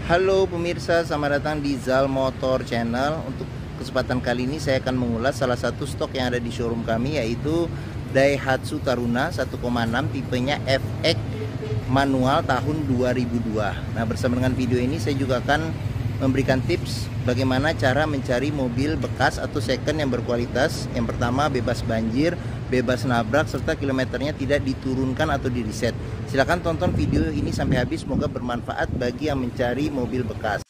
Halo pemirsa, selamat datang di Zal Motor Channel. Untuk kesempatan kali ini saya akan mengulas salah satu stok yang ada di showroom kami, yaitu Daihatsu Taruna 1,6 tipenya FX manual tahun 2002. Nah, bersama dengan video ini saya juga akan memberikan tips bagaimana cara mencari mobil bekas atau second yang berkualitas. Yang pertama, bebas banjir, bebas nabrak, serta kilometernya tidak diturunkan atau di reset. Silahkan tonton video ini sampai habis, semoga bermanfaat bagi yang mencari mobil bekas.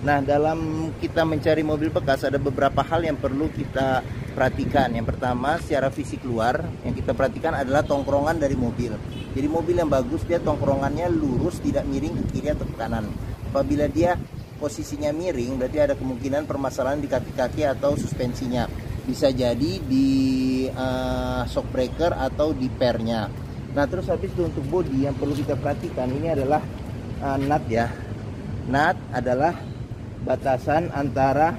Nah, dalam kita mencari mobil bekas ada beberapa hal yang perlu kita perhatikan. Yang pertama, secara fisik luar yang kita perhatikan adalah tongkrongan dari mobil. Jadi mobil yang bagus dia tongkrongannya lurus, tidak miring ke kiri atau ke kanan. Apabila dia posisinya miring, berarti ada kemungkinan permasalahan di kaki-kaki atau suspensinya. Bisa jadi di shock breaker atau di pernya. Nah, terus habis itu untuk bodi yang perlu kita perhatikan ini adalah nut ya. Nut adalah batasan antara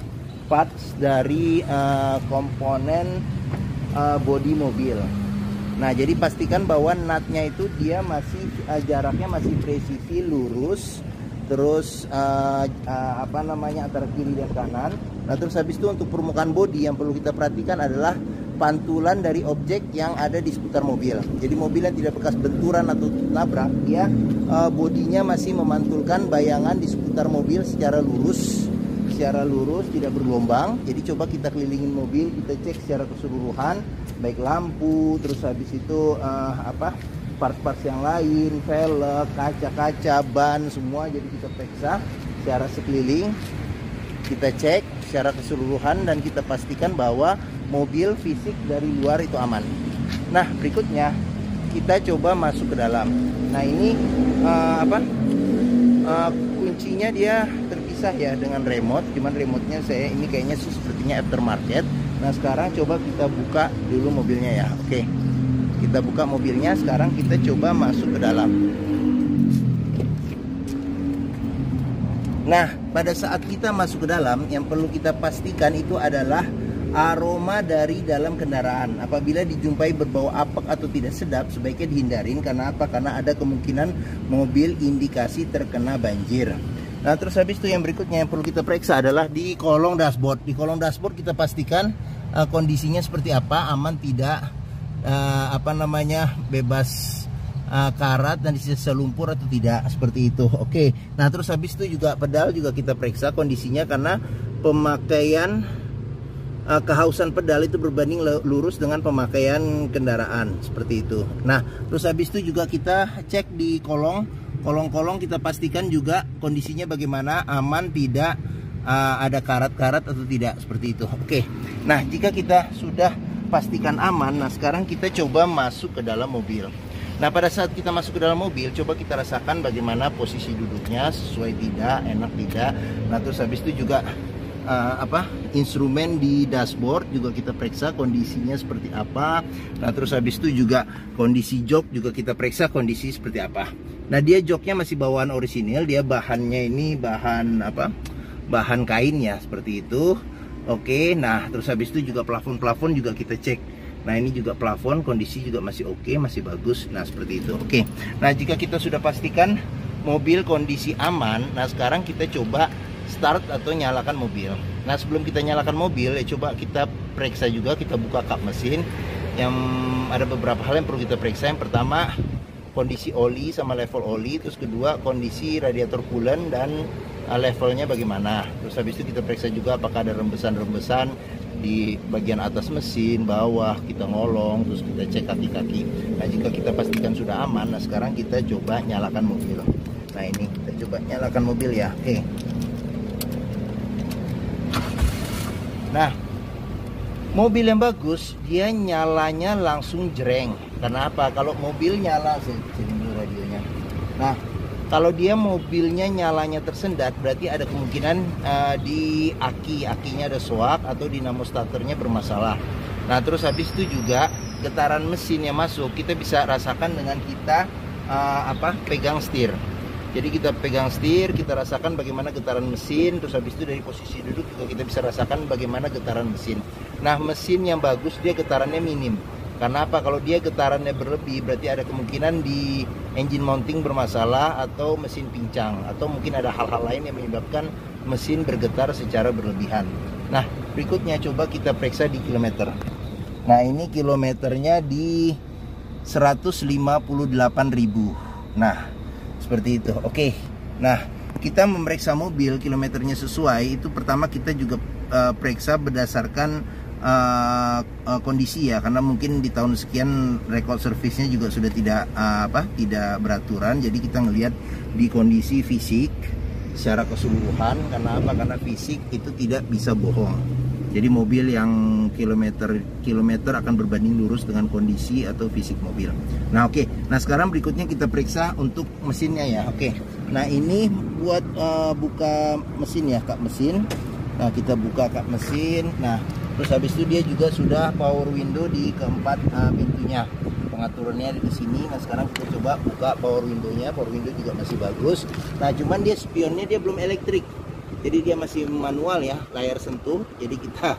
parts dari komponen bodi mobil. Nah, jadi pastikan bahwa nutnya itu dia masih jaraknya masih presisi lurus, terus antara kiri dan kanan. Nah, terus habis itu untuk permukaan bodi yang perlu kita perhatikan adalah pantulan dari objek yang ada di seputar mobil. Jadi mobil yang tidak bekas benturan atau nabrak, dia bodinya masih memantulkan bayangan di seputar mobil secara lurus, tidak bergelombang. Jadi coba kita kelilingin mobil, kita cek secara keseluruhan, baik lampu, terus habis itu part-part yang lain, velg, kaca-kaca, ban, semua. Jadi kita periksa secara sekeliling, kita cek secara keseluruhan dan kita pastikan bahwa mobil fisik dari luar itu aman. Nah, berikutnya kita coba masuk ke dalam. Nah, ini kuncinya dia terpisah ya dengan remote. Cuman remote-nya saya ini kayaknya sepertinya aftermarket. Nah, sekarang coba kita buka dulu mobilnya ya. Oke, kita buka mobilnya. Sekarang kita coba masuk ke dalam. Nah, pada saat kita masuk ke dalam, yang perlu kita pastikan itu adalah aroma dari dalam kendaraan. Apabila dijumpai berbau apek atau tidak sedap, sebaiknya dihindarin. Karena apa? Karena ada kemungkinan mobil indikasi terkena banjir. Nah, terus habis itu yang berikutnya yang perlu kita periksa adalah di kolong dashboard. Di kolong dashboard kita pastikan kondisinya seperti apa, aman tidak, bebas karat dan sisa lumpur atau tidak, seperti itu. Oke. Nah, terus habis itu juga pedal juga kita periksa kondisinya, karena pemakaian kehausan pedal itu berbanding lurus dengan pemakaian kendaraan, seperti itu. Nah, terus habis itu juga kita cek di kolong-kolong kita pastikan juga kondisinya bagaimana, aman tidak, ada karat-karat atau tidak, seperti itu. Oke. Nah, jika kita sudah pastikan aman, nah sekarang kita coba masuk ke dalam mobil. Nah, pada saat kita masuk ke dalam mobil, coba kita rasakan bagaimana posisi duduknya, sesuai tidak, enak tidak. Nah, terus habis itu juga instrumen di dashboard juga kita periksa kondisinya seperti apa. Nah, terus habis itu juga kondisi jok juga kita periksa kondisi seperti apa. Nah, dia joknya masih bawaan orisinil, dia bahannya ini bahan kain ya, seperti itu. Oke. Nah, terus habis itu juga plafon juga kita cek. Nah, ini juga plafon kondisi juga masih oke, masih bagus. Nah, seperti itu. Oke. Nah, jika kita sudah pastikan mobil kondisi aman, nah sekarang kita coba start atau nyalakan mobil. Nah, sebelum kita nyalakan mobil ya coba kita periksa juga, kita buka kap mesin. Yang ada beberapa hal yang perlu kita periksa. Yang pertama, kondisi oli sama level oli. Terus kedua, kondisi radiator coolant dan levelnya bagaimana. Terus habis itu kita periksa juga apakah ada rembesan-rembesan di bagian atas mesin, bawah, kita ngolong, terus kita cek kaki-kaki. Nah, jika kita pastikan sudah aman, nah sekarang kita coba nyalakan mobil. Nah, ini kita coba nyalakan mobil ya. Oke. Nah, mobil yang bagus dia nyalanya langsung jreng. Karena apa? Kalau mobil nyala, sini dulu radionya. Nah, kalau dia mobilnya nyalanya tersendat, berarti ada kemungkinan di akinya ada soak atau dinamo starternya bermasalah. Nah, terus habis itu juga getaran mesin yang masuk kita bisa rasakan dengan kita pegang setir. Jadi kita pegang setir, kita rasakan bagaimana getaran mesin, terus habis itu dari posisi duduk juga kita bisa rasakan bagaimana getaran mesin. Nah, mesin yang bagus dia getarannya minim. Karena apa? Kalau dia getarannya berlebih berarti ada kemungkinan di engine mounting bermasalah atau mesin pincang, atau mungkin ada hal-hal lain yang menyebabkan mesin bergetar secara berlebihan. Nah, berikutnya coba kita periksa di kilometer. Nah, ini kilometernya di 158.000. Nah, seperti itu. Oke. Nah, kita memeriksa mobil kilometernya sesuai itu pertama kita juga periksa berdasarkan kondisi ya, karena mungkin di tahun sekian rekod servisnya juga sudah tidak tidak beraturan. Jadi kita ngelihat di kondisi fisik secara keseluruhan. Karena apa? Karena fisik itu tidak bisa bohong. Jadi mobil yang kilometer akan berbanding lurus dengan kondisi atau fisik mobil. Nah, oke. Nah, sekarang berikutnya kita periksa untuk mesinnya ya. Oke. Nah, ini buat buka mesin ya, kap mesin. Nah, kita buka kap mesin. Nah, terus habis itu dia juga sudah power window di keempat pintunya. Pengaturannya di sini. Nah, sekarang kita coba buka power window-nya. Power window juga masih bagus. Nah, cuman dia spionnya dia belum elektrik. Jadi dia masih manual ya, layar sentuh. Jadi kita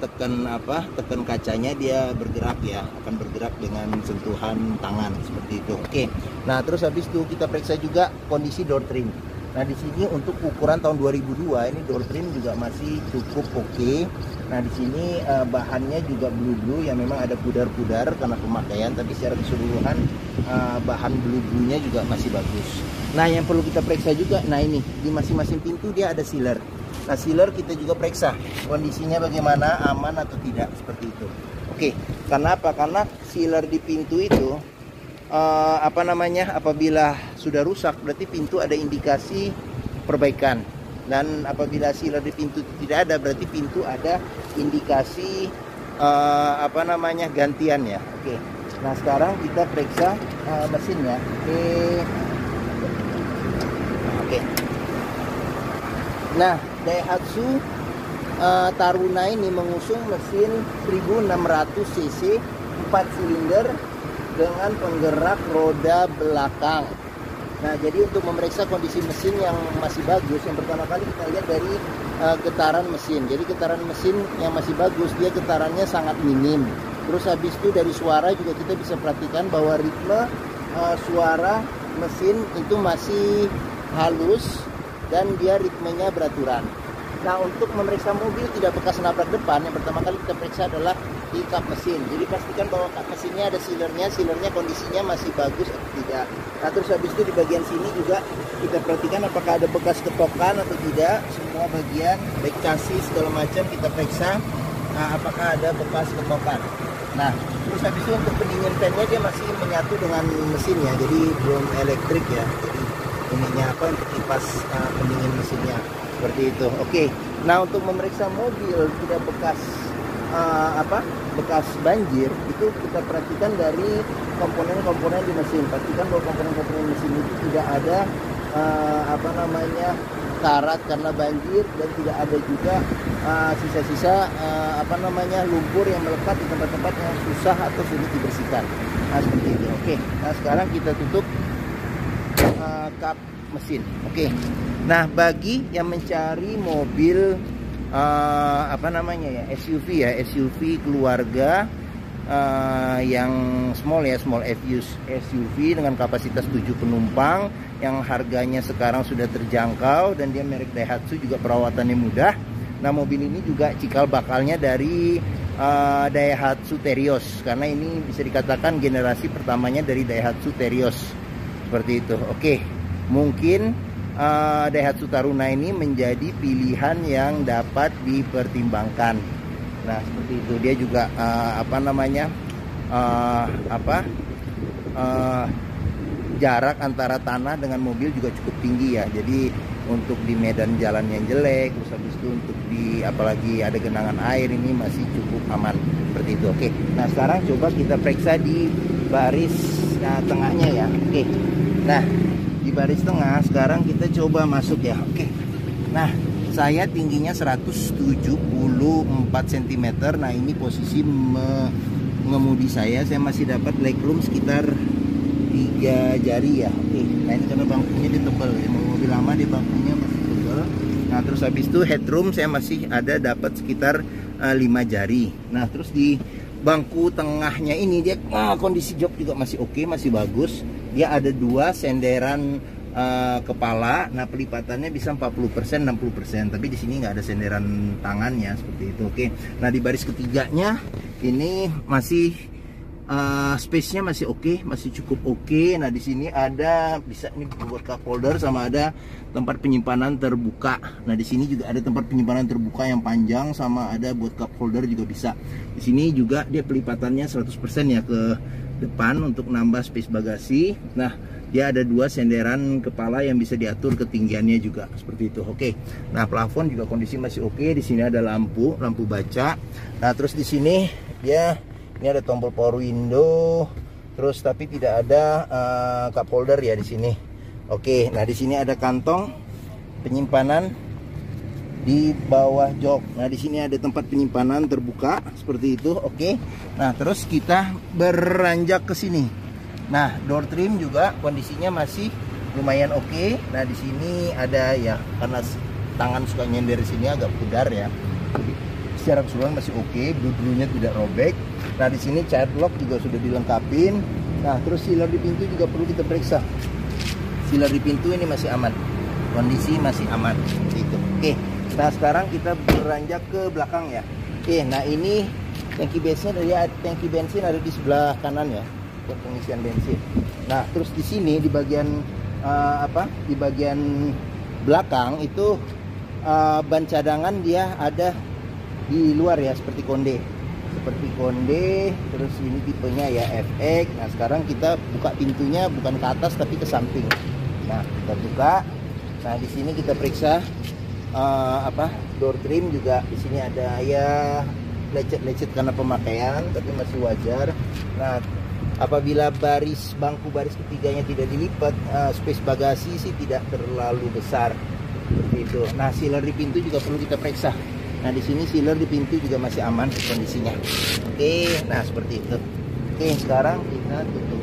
tekan tekan kacanya, dia bergerak ya, akan bergerak dengan sentuhan tangan seperti itu. Oke. Nah, terus habis itu kita periksa juga kondisi door trim. Nah, di sini untuk ukuran tahun 2002 ini door trim juga masih cukup oke. Nah, di sini bahannya juga blue yang memang ada pudar-pudar karena pemakaian, tapi secara keseluruhan bahan blue-nya juga masih bagus. Nah, yang perlu kita periksa juga, nah ini di masing-masing pintu dia ada sealer. Nah, sealer kita juga periksa kondisinya bagaimana, aman atau tidak, seperti itu. Oke, karena apa? Karena sealer di pintu itu apabila sudah rusak berarti pintu ada indikasi perbaikan. Dan apabila sealer di pintu tidak ada berarti pintu ada indikasi gantian ya. Oke. Nah, sekarang kita periksa mesinnya. Oke. Nah, Daihatsu Taruna ini mengusung mesin 1600 cc 4 silinder dengan penggerak roda belakang. Nah, jadi untuk memeriksa kondisi mesin yang masih bagus, yang pertama kali kita lihat dari getaran mesin. Jadi getaran mesin yang masih bagus, dia getarannya sangat minim. Terus habis itu dari suara juga kita bisa perhatikan bahwa ritme suara mesin itu masih halus dan dia ritmenya beraturan. Nah, untuk memeriksa mobil tidak bekas nabrak depan, yang pertama kali kita periksa adalah di kap mesin. Jadi pastikan bahwa kap mesinnya ada sealernya kondisinya masih bagus atau tidak. Nah, terus habis itu di bagian sini juga kita perhatikan apakah ada bekas ketokan atau tidak. Semua bagian, baik chassis segala macam kita periksa apakah ada bekas ketokan. Nah, terus habis itu untuk pendingin fannya dia masih menyatu dengan mesinnya, jadi belum elektrik ya. Jadi ininya untuk kipas pendingin mesinnya seperti itu. Oke. Nah, untuk memeriksa mobil tidak bekas bekas banjir itu kita perhatikan dari komponen-komponen di mesin. Pastikan bahwa komponen-komponen mesin itu tidak ada karat karena banjir, dan tidak ada juga sisa-sisa lumpur yang melekat di tempat-tempat yang susah atau sulit dibersihkan. Nah, seperti itu. Oke. Nah, sekarang kita tutup kap mesin. Oke. Nah, bagi yang mencari mobil SUV ya, SUV keluarga yang small ya, small SUV dengan kapasitas 7 penumpang yang harganya sekarang sudah terjangkau dan dia merek Daihatsu, juga perawatannya mudah. Nah, mobil ini juga cikal bakalnya dari Daihatsu Terios, karena ini bisa dikatakan generasi pertamanya dari Daihatsu Terios seperti itu. Oke, mungkin Daihatsu Taruna ini menjadi pilihan yang dapat dipertimbangkan. Nah, seperti itu. Dia juga jarak antara tanah dengan mobil juga cukup tinggi ya. Jadi untuk di medan jalan yang jelek, terus habis itu untuk apalagi ada genangan air, ini masih cukup aman seperti itu. Oke. Nah, sekarang coba kita periksa di baris tengahnya ya. Oke. Nah, di baris tengah sekarang kita coba masuk ya. Oke. Nah, saya tingginya 174 cm. Nah, ini posisi mengemudi saya masih dapat legroom sekitar 3 3 jari ya. Oke, nah ini karena bangkunya dia tebal ya, mobil lama dia bangkunya masih tebal. Nah terus habis itu headroom saya masih ada dapat sekitar 5 jari. Nah terus di bangku tengahnya ini dia kondisi jok juga masih oke, masih bagus. Dia ada 2 senderan kepala. Nah pelipatannya bisa 40% 60%, tapi di sini nggak ada senderan tangannya seperti itu. Oke, nah di baris ketiganya ini masih space-nya masih oke, masih cukup oke. Nah di sini ada bisa ini buat cup holder sama ada tempat penyimpanan terbuka. Nah di sini juga ada tempat penyimpanan terbuka yang panjang sama ada buat cup holder juga bisa. Di sini juga dia pelipatannya 100% ya ke depan untuk nambah space bagasi. Nah dia ada 2 senderan kepala yang bisa diatur ketinggiannya juga seperti itu. Oke. Nah plafon juga kondisi masih oke. Di sini ada lampu baca. Nah terus di sini dia ini ada tombol power window, terus tapi tidak ada cup holder ya di sini. Oke, nah di sini ada kantong penyimpanan di bawah jok. Nah di sini ada tempat penyimpanan terbuka seperti itu. Oke, nah terus kita beranjak ke sini. Nah door trim juga kondisinya masih lumayan oke. Nah di sini ada ya karena tangan suka nyender di sini agak pudar ya. Secara keseluruhan masih oke, blue-nya tidak robek. Nah di sini child lock juga sudah dilengkapin. Nah terus sealer di pintu juga perlu kita periksa. Sealer di pintu ini masih aman, kondisi masih aman seperti itu. Oke, nah sekarang kita beranjak ke belakang ya. Oke, nah ini tangki bensin ada di sebelah kanan ya buat pengisian bensin. Nah terus di sini di bagian di bagian belakang itu ban cadangan dia ada di luar ya seperti konde, terus ini tipenya ya FX. Nah sekarang kita buka pintunya bukan ke atas tapi ke samping. Nah kita buka. Nah di sini kita periksa door trim juga. Di sini ada ya lecet karena pemakaian tapi masih wajar. Nah apabila bangku baris ketiganya tidak dilipat, space bagasi sih tidak terlalu besar seperti itu. Nah sealer di pintu juga perlu kita periksa. Nah di sini sealer di pintu juga masih aman kondisinya. Oke, nah seperti itu. Oke, sekarang kita tutup.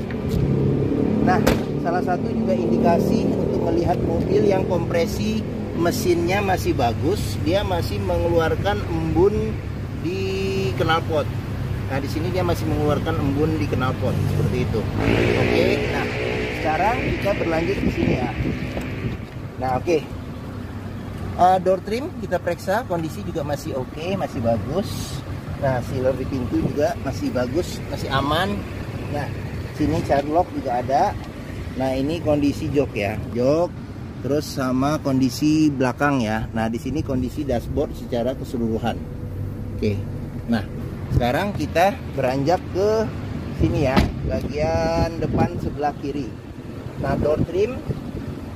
Nah, salah satu juga indikasi untuk melihat mobil yang kompresi mesinnya masih bagus, dia masih mengeluarkan embun di knalpot. Nah di sini dia masih mengeluarkan embun di knalpot seperti itu. Oke, nah sekarang kita berlanjut di sini ya. Nah oke. Door trim kita periksa, kondisi juga masih oke, masih bagus. Nah sealer di pintu juga masih bagus, masih aman. Nah sini child lock juga ada. Nah ini kondisi jok ya, jok terus sama kondisi belakang ya. Nah di sini kondisi dashboard secara keseluruhan. Oke, nah sekarang kita beranjak ke sini ya, bagian depan sebelah kiri. Nah door trim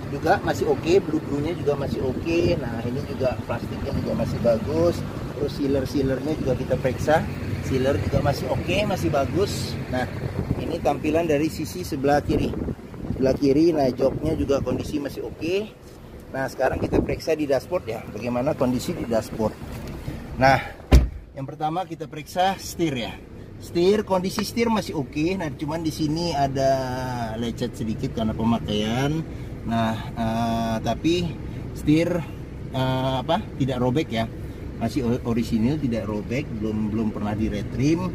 juga masih oke, blue-nya juga masih oke. Nah ini juga plastiknya juga masih bagus. Terus sealernya juga kita periksa, sealer juga masih oke, masih bagus. Nah ini tampilan dari sisi sebelah kiri. Nah joknya juga kondisi masih oke. Nah sekarang kita periksa di dashboard ya, bagaimana kondisi di dashboard. Nah yang pertama kita periksa setir ya. Kondisi setir masih oke. Nah cuman di sini ada lecet sedikit karena pemakaian. Nah tapi setir tidak robek ya, masih orisinil, tidak robek, belum pernah di retrim.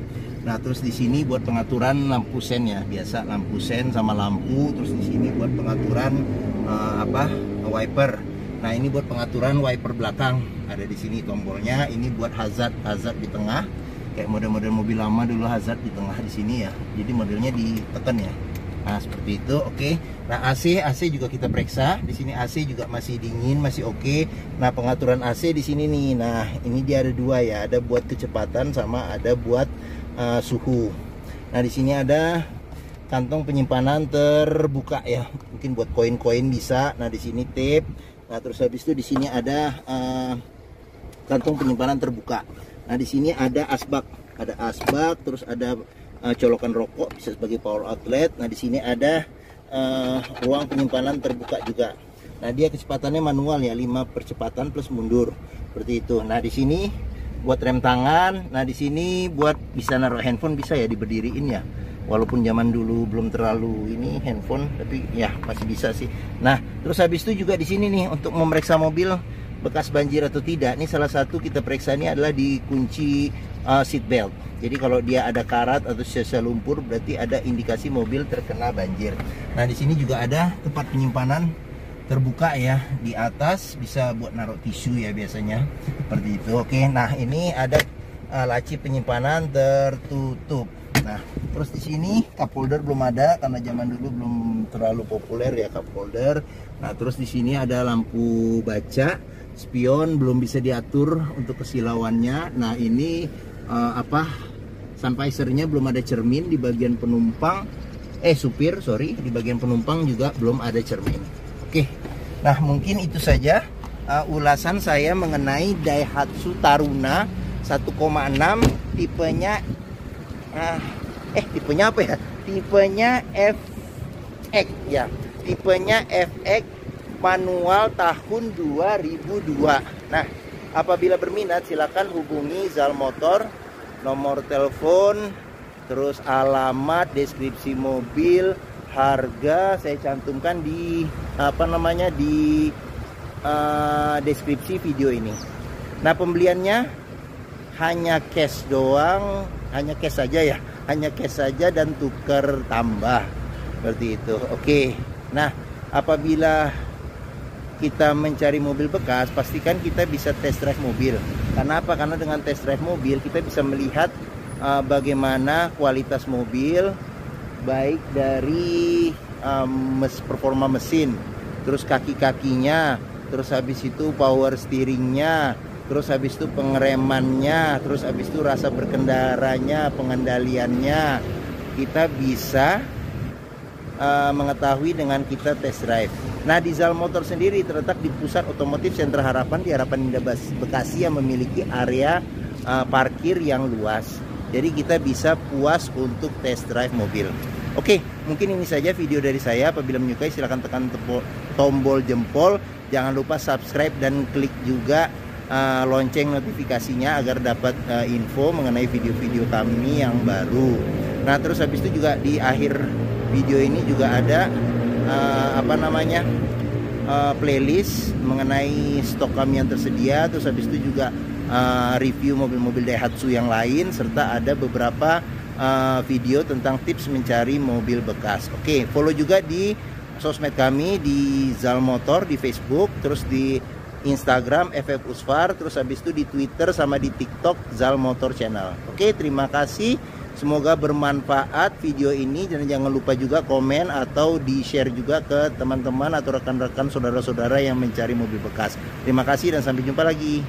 Nah terus di sini buat pengaturan lampu sen ya, biasa lampu sen sama lampu. Terus di sini buat pengaturan wiper. Nah ini buat pengaturan wiper belakang, ada di sini tombolnya. Ini buat hazard di tengah, kayak model-model mobil lama dulu hazard di tengah di sini ya. Jadi modelnya ditekan ya. Nah seperti itu. Oke. Nah AC juga kita periksa. Di sini AC juga masih dingin, masih oke. Nah pengaturan AC di sini nih. Nah ini dia ada 2 ya, ada buat kecepatan sama ada buat suhu. Nah di sini ada kantong penyimpanan terbuka ya, mungkin buat koin-koin bisa. Nah di sini tape. Nah terus habis itu di sini ada kantong penyimpanan terbuka. Nah di sini ada asbak, terus ada colokan rokok bisa sebagai power outlet. Nah di sini ada ruang penyimpanan terbuka juga. Nah dia kecepatannya manual ya, 5 percepatan plus mundur seperti itu. Nah di sini buat rem tangan. Nah di sini buat bisa naruh handphone, bisa ya diberdiriin ya. walaupun zaman dulu belum terlalu ini handphone, tapi ya masih bisa sih. Nah, terus habis itu juga di sini nih untuk memeriksa mobil bekas banjir atau tidak. Ini salah satu kita periksa ini adalah di kunci seat belt. Jadi kalau dia ada karat atau sisa lumpur berarti ada indikasi mobil terkena banjir. Nah, di sini juga ada tempat penyimpanan terbuka ya, di atas bisa buat naruh tisu ya biasanya seperti itu. Oke, nah ini ada laci penyimpanan tertutup. Nah, terus di sini cup holder belum ada karena zaman dulu belum terlalu populer ya cup holder. Nah, terus di sini ada lampu baca, spion belum bisa diatur untuk kesilauannya. Nah, ini sun visornya belum ada cermin di bagian penumpang. Supir, sorry, di bagian penumpang juga belum ada cermin. Oke. Nah, mungkin itu saja ulasan saya mengenai Daihatsu Taruna 1,6 tipenya tipenya apa ya? Tipenya FX ya. Tipenya FX manual tahun 2002. Nah, apabila berminat silakan hubungi Zal Motor, nomor telepon, terus alamat, deskripsi mobil, harga saya cantumkan di di deskripsi video ini. Nah, pembeliannya hanya cash doang, hanya cash saja ya, hanya cash saja dan tukar tambah seperti itu. Oke. Nah, apabila kita mencari mobil bekas, pastikan kita bisa test drive mobil. Karena apa? Karena dengan test drive mobil kita bisa melihat bagaimana kualitas mobil, baik dari performa mesin, terus kaki-kakinya, terus habis itu power steeringnya, terus habis itu pengeremannya, terus habis itu rasa berkendaranya, pengendaliannya. Kita bisa mengetahui dengan kita test drive. Nah, di Zal Motor sendiri terletak di Pusat Otomotif Sentra Harapan di Harapan Indah Bekasi yang memiliki area parkir yang luas. Jadi kita bisa puas untuk test drive mobil. Oke, mungkin ini saja video dari saya. Apabila menyukai silahkan tekan tombol jempol. Jangan lupa subscribe dan klik juga lonceng notifikasinya agar dapat info mengenai video-video kami yang baru. Nah, terus habis itu juga di akhir video ini juga ada playlist mengenai stok kami yang tersedia. Terus habis itu juga review mobil-mobil Daihatsu yang lain, serta ada beberapa video tentang tips mencari mobil bekas. Oke, follow juga di sosmed kami di Zal Motor di Facebook, terus di Instagram FF Usfar, terus habis itu di Twitter sama di TikTok Zal Motor Channel. Oke, terima kasih. Semoga bermanfaat video ini, dan jangan lupa juga komen atau di-share juga ke teman-teman atau rekan-rekan saudara-saudara yang mencari mobil bekas. Terima kasih dan sampai jumpa lagi.